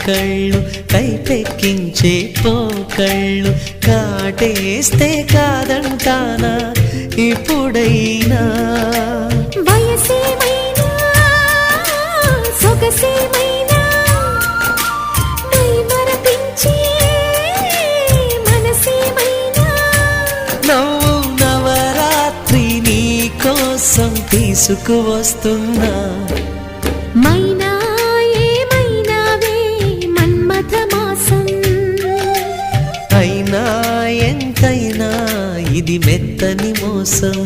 కళ్ళు కైపెక్కించే పోకళ్ళు కాటేస్తే కాదంటానా ఇప్పుడైనా వయసేమైనా సొగసేమైనా మై మరపించే మనసేమైనా నవ్వు నవరాత్రి నీ కోసం తీసుకువస్తున్నా మైనా ఏమైనావే మన్మథ మాసం అయినా ఎంతైనా ఇది మెత్తని మోసం